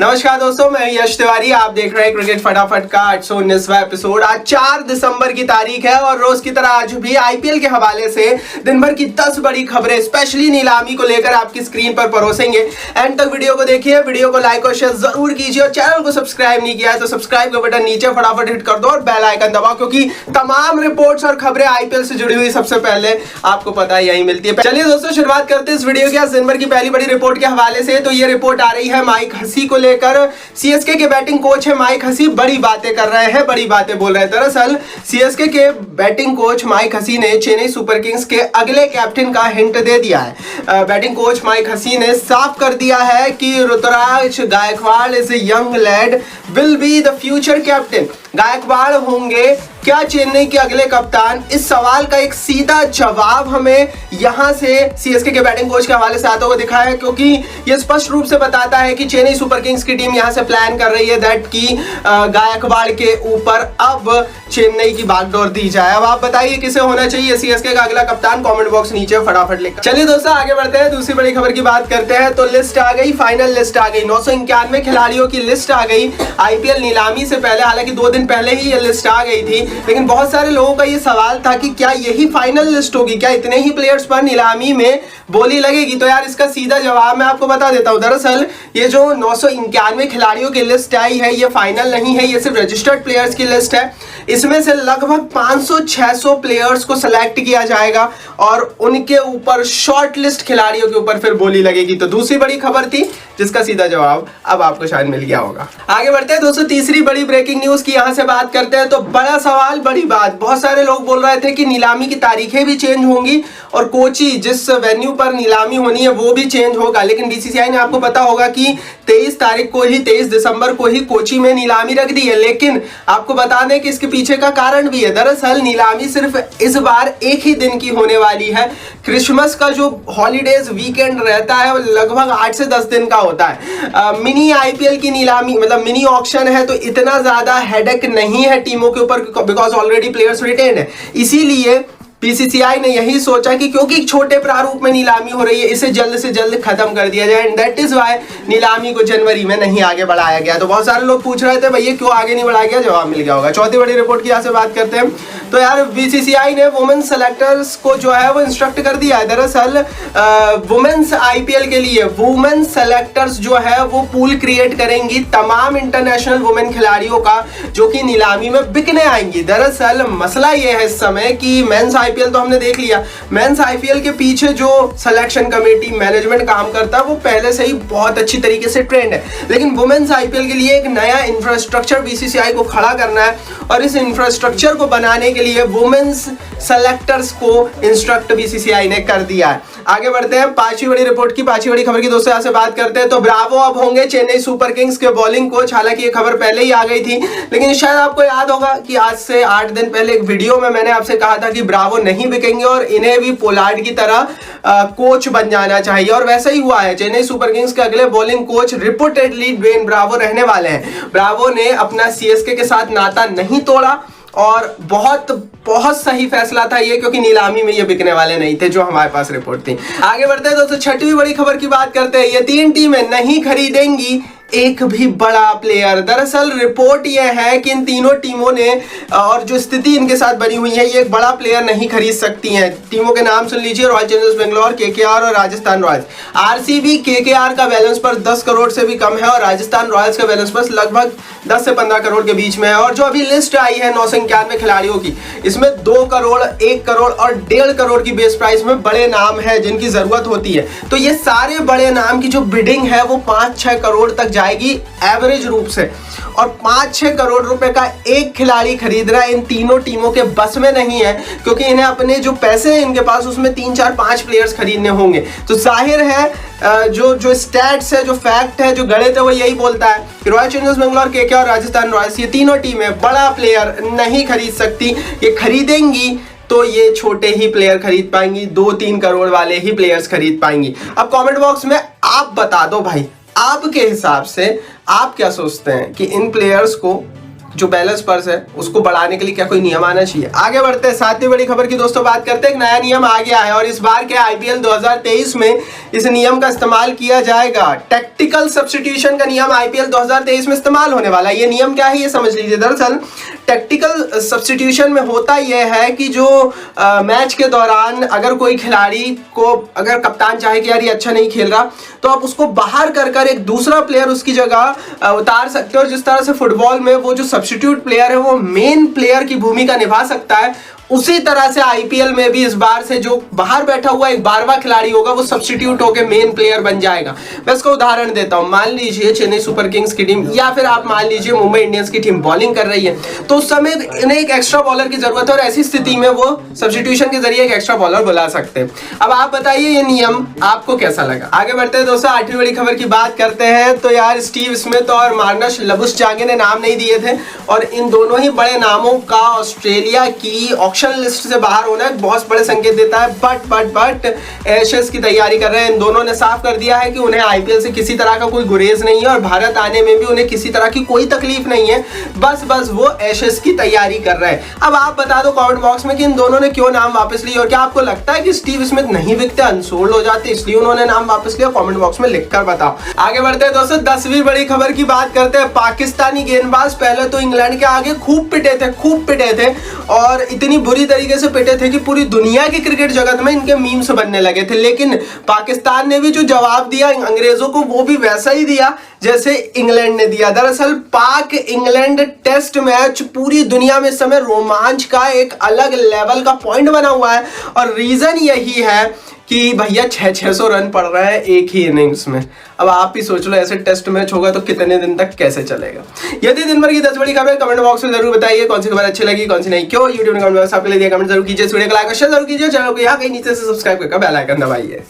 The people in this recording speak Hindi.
नमस्कार दोस्तों, मैं यश तिवारी। आप देख रहे हैं क्रिकेट फटाफट का 819वां एपिसोड। आज 4 दिसंबर की तारीख है और रोज की तरह आज भी आईपीएल के हवाले से दिन भर की 10 बड़ी खबरें स्पेशली नीलामी को लेकर आपकी स्क्रीन पर परोसेंगे। एंड तक वीडियो को देखिए, वीडियो को लाइक और शेयर जरूर कीजिए और चैनल को सब्सक्राइब नहीं किया है तो सब्सक्राइब का बटन नीचे फटाफट हिट कर दो और बेल आइकन दबाओ, क्योंकि तमाम रिपोर्ट्स और खबरें आईपीएल से जुड़ी हुई सबसे पहले आपको पता यही मिलती है। चलिए दोस्तों, शुरुआत करते हैं इस वीडियो की आज दिन भर की पहली बड़ी रिपोर्ट के हवाले से। तो ये रिपोर्ट आ रही है माइक हसी को लेकर। सीएसके के बैटिंग कोच है माइक हसी, बड़ी बातें कर रहे हैं, बड़ी बातें बोल रहे हैं। दरअसल सीएसके के बैटिंग कोच माइक हसी ने चेन्नई सुपर किंग्स के अगले कैप्टन का हिंट दे दिया है। बैटिंग कोच माइक हसी ने साफ कर दिया है कि Ruturaj Gaikwad is a young lad, will be the future captain. Gaikwad होंगे क्या चेन्नई के अगले कप्तान? इस सवाल का एक सीधा जवाब हमें यहां से सीएसके के बैटिंग कोच के हवाले से आता हुआ दिखा है, क्योंकि यह स्पष्ट रूप से बताता है कि चेन्नई सुपर किंग्स की टीम यहां से प्लान कर रही है दैट कि गायकवाड़ के ऊपर अब चेन्नई की बागडोर दी जाए। अब आप बताइए किसे होना चाहिए सीएसके का अगला कप्तान? कमेंट बॉक्स नीचे फटाफट लिखकर। चलिए दोस्तों, आगे बढ़ते हैं, दूसरी बड़ी खबर की बात करते हैं। तो लिस्ट आ गई, फाइनल लिस्ट आ गई, 991 खिलाड़ियों की लिस्ट आ गई आईपीएल नीलामी से पहले। हालांकि 2 दिन पहले ही ये लिस्ट आ गई थी, लेकिन बहुत सारे लोगों का ये सवाल था कि क्या यही फाइनल लिस्ट होगी, क्या इतने ही प्लेयर्स पर नीलामी में बोली लगेगी? तो यार इसका सीधा जवाब मैं आपको बता देता हूं। दरअसल ये जो 991 खिलाड़ियों की लिस्ट आई है ये फाइनल नहीं है, ये सिर्फ रजिस्टर्ड प्लेयर्स की लिस्ट है। इसमें से लगभग 500-600 प्लेयर्स को सिलेक्ट किया जाएगा और उनके ऊपर शॉर्ट लिस्ट खिलाड़ियों के ऊपर फिर बोली लगेगी। तो दूसरी बड़ी खबर थी जिसका सीधा जवाब अब आपको शायद मिल गया होगा। आगे बढ़ते हैं दोस्तों, तीसरी बड़ी ब्रेकिंग न्यूज की यहां से बात करते हैं। तो बड़ा सवाल, बड़ी बात, बहुत सारे लोग बोल रहे थे कि नीलामी की तारीखें भी चेंज होंगी और कोची जिस वेन्यू पर नीलामी होनी है वो भी चेंज होगा। लेकिन बीसीसीआई ने, आपको पता होगा कि 23 तारीख को ही, 23 दिसंबर को ही कोची में नीलामी रख दी है। लेकिन आपको बता दें कि इसके पीछे का कारण भी है। दरअसल नीलामी सिर्फ इस बार एक ही दिन की होने वाली है। क्रिसमस का जो हॉलीडेज वीकेंड रहता है वो लगभग 8 से 10 दिन का होता है। मिनी आईपीएल की नीलामी मतलब मिनी ऑक्शन है, तो इतना ज्यादा हेडेक नहीं है टीमों के ऊपर, बिकॉज ऑलरेडी प्लेयर्स रिटेन है। इसीलिए बीसीसीआई ने यही सोचा कि क्योंकि एक छोटे प्रारूप में नीलामी हो रही है, इसे जल्द से जल्द खत्म कर दिया जाए। एंड दैट इज व्हाई नीलामी को जनवरी में नहीं आगे बढ़ाया गया। तो बहुत सारे लोग पूछ रहे थे भैया क्यों आगे नहीं बढ़ाया गया, जवाब मिल गया होगा। चौथी बड़ी रिपोर्ट की यहाँ से बात करते हैं। तो यार बीसीसीआई ने वुमेन्स सेलेक्टर्स को जो है वो इंस्ट्रक्ट कर दिया है। दरअसल वुमेन्स आईपीएल के लिए वुमेन्स सेलेक्टर्स जो है वो पूल क्रिएट करेंगी तमाम इंटरनेशनल वुमेन खिलाड़ियों का, जो कि नीलामी में बिकने आएंगी। दरअसल मसला ये है इस समय कि मेंस आईपीएल तो हमने देख लिया, मेंस आईपीएल के पीछे जो सिलेक्शन कमेटी मैनेजमेंट काम करता है वो पहले से ही बहुत अच्छी तरीके से ट्रेंड है। लेकिन वुमेन्स आईपीएल के लिए एक नया इंफ्रास्ट्रक्चर बीसीसीआई को खड़ा करना है और इस इंफ्रास्ट्रक्चर को बनाने के लिए वुमेन्स सेलेक्टर्स को इंस्ट्रक्ट बीसीसीआई ने कर दिया है। आगे बढ़ते हैं पांचवी बड़ी रिपोर्ट की, पांचवी बड़ी खबर की दोस्तों यहाँ से बात करते हैं। तो ब्रावो अब होंगे चेन्नई सुपर किंग्स के बॉलिंग कोच। हालांकि ये खबर पहले ही आ गई थी, लेकिन शायद आपको याद होगा कि आज से 8 दिन पहले एक वीडियो में मैंने आपसे कहा था कि ब्रावो नहीं बिकेंगे और इन्हें भी पोलार्ड की तरह कोच बन जाना चाहिए, और वैसा ही हुआ है। चेन्नई सुपर किंग्स के अगले bowling coach reportedly Dwayne Bravo रहने वाले हैं। ब्रावो ने अपना सीएसके के साथ नाता नहीं तोड़ा और बहुत सही फैसला था ये, क्योंकि नीलामी में ये बिकने वाले नहीं थे, जो हमारे पास रिपोर्ट थी। आगे बढ़ते हैं दोस्तों, छठवीं बड़ी खबर की बात करते हैं। ये 3 टीमें नहीं खरीदेंगी एक भी बड़ा प्लेयर। दरअसल रिपोर्ट यह है कि इन तीनों टीमों ने, और जो स्थिति इनके साथ बनी हुई है, ये एक बड़ा प्लेयर नहीं खरीद सकती हैं। टीमों के नाम सुन लीजिए, रॉयल चैलेंजर्स बेंगलोर, केकेआर और राजस्थान रॉयल्स। आरसीबी केकेआर का बैलेंस पर 10 करोड़ से भी कम है और राजस्थान रॉयल्स का बैलेंस पर लगभग 10 से 15 करोड़ के बीच में है। और जो अभी लिस्ट आई है 991 खिलाड़ियों की, इसमें 2 करोड़, 1 करोड़ और 1.5 करोड़ की बेस प्राइस में बड़े नाम है जिनकी जरूरत होती है। तो ये सारे बड़े नाम की जो बिडिंग है वो 5-6 करोड़ तक जाएगी एवरेज रूप से, और 5-6 करोड़ रुपए का एक खिलाड़ी खरीदना इन तीनों टीमों के बस में नहीं है, क्योंकि इन्हें अपने जो पैसे हैं इनके पास उसमें 3-4-5 प्लेयर्स खरीदने होंगे। तो जाहिर है जो स्टैट्स है, जो फैक्ट है, जो गणित है, वो यही बोलता है कि रॉयल चैलेंजर्स बेंगलोर, केकेआर और राजस्थान रॉयल्स, ये तीनों टीमें बड़ा प्लेयर नहीं खरीद सकती। ये खरीदेंगी तो ये छोटे ही प्लेयर खरीद पाएंगी, 2-3 करोड़ वाले ही प्लेयर्स खरीद पाएंगी। अब कमेंट बॉक्स में आप बता दो भाई, आपके हिसाब से आप क्या सोचते हैं कि इन प्लेयर्स को जो बैलेंस पर्स है उसको बढ़ाने के लिए क्या कोई नियम आना चाहिए। आगे बढ़ते हैं, सातवीं बड़ी खबर की दोस्तों बात करते हैं। एक नया नियम आ गया है और इस बार के आईपीएल 2023 में इस नियम का इस्तेमाल किया जाएगा। टैक्टिकल सब्स्टिट्यूशन का नियम आईपीएल 2023 में इस्तेमाल होने वाला है। ये नियम क्या है ये समझ लीजिए। दरअसल टैक्टिकल सब्स्टिट्यूशन में होता यह है कि जो मैच के दौरान अगर कोई खिलाड़ी को अगर कप्तान चाहे कि यार ये अच्छा नहीं खेल रहा, तो आप उसको बाहर कर एक दूसरा प्लेयर उसकी जगह उतार सकते हो। जिस तरह से फुटबॉल में वो जो सब्स्टिट्यूट प्लेयर है वो मेन प्लेयर की भूमिका निभा सकता है, उसी तरह से आईपीएल में भी इस बार से जो बाहर बैठा हुआ एक 12वां खिलाड़ी होगा वो सब्स्टिट्यूट होकर मेन प्लेयर बन जाएगा। मैं इसका उदाहरण देता हूं। मान लीजिए चेन्नई सुपर किंग्स की टीम या फिर आप मान लीजिए मुंबई इंडियंस की टीम बॉलिंग कर रही है, तो उस समय इन्हें एक एक्स्ट्रा बॉलर की जरूरत है और ऐसी स्थिति में वो सब्स्टिट्यूशन के जरिए एक एक्स्ट्रा बॉलर बुला सकते हैं। अब आप बताइए ये नियम आपको कैसा लगा। आगे बढ़ते हैं दोस्तों, आठवीं बड़ी खबर की बात करते हैं। तो यार स्टीव स्मिथ और मार्नस लबुस्चागे ने नाम नहीं दिए थे और इन दोनों ही बड़े नामों का ऑस्ट्रेलिया की ऑक्शन लिस्ट से बाहर होना बहुत बड़े संकेत देता है। बट एशेस की तैयारी कर रहे हैं। इन दोनों ने साफ कर दिया है कि उन्हें आईपीएल से किसी तरह का कोई गुरेज नहीं है और भारत आने में भी उन्हें किसी तरह की कोई तकलीफ नहीं है। बस वो एशेस की तैयारी कर रहे हैं। अब आप बता दो कमेंट बॉक्स में कि इन दोनों ने क्यों नाम वापस लिए और क्या आपको लगता है कि स्टीव स्मिथ नहीं बिकते, अनसोल्ड हो जाते इसलिए उन्होंने नाम वापस लिया? कमेंट बॉक्स में लिखकर बताओ। आगे बढ़ते हैं दोस्तों, 10वीं बड़ी खबर की बात करते हैं। पाकिस्तानी गेंदबाज पहले तो इंग्लैंड के आगे खूब पिटे थे और इतनी बुरी तरीके से पिटे थे कि पूरी दुनिया की क्रिकेट जगत में इनके मीम्स बनने लगे थे। लेकिन पाकिस्तान ने भी जो जवाब दिया अंग्रेजों को वो भी वैसा ही दिया जैसे इंग्लैंड ने दिया। दरअसल पाक इंग्लैंड टेस्ट मैच पूरी दुनिया में इस समय रोमांच का एक अलग लेवल का पॉइंट बना हुआ है और रीजन यही है कि भैया 600 रन पड़ रहा है एक ही इनिंग्स में। अब आप ही सोच लो ऐसे टेस्ट मैच होगा तो कितने दिन तक कैसे चलेगा। यदि दिन भर की 10 बड़ी खबर कमेंट बॉक्स में जरूर बताइए कौन सी खबर अच्छी लगी कौन सी नहीं, क्यों यूट्यूब ने कमेंट बॉक्स आपके लिए दिया। कमेंट जरूर कीजिए, वीडियो को लाइक और शेयर जरूर कीजिए, चैनल को यहाँ कहीं नीचे से सब्सक्राइब करके बेल आइकन दबाइए।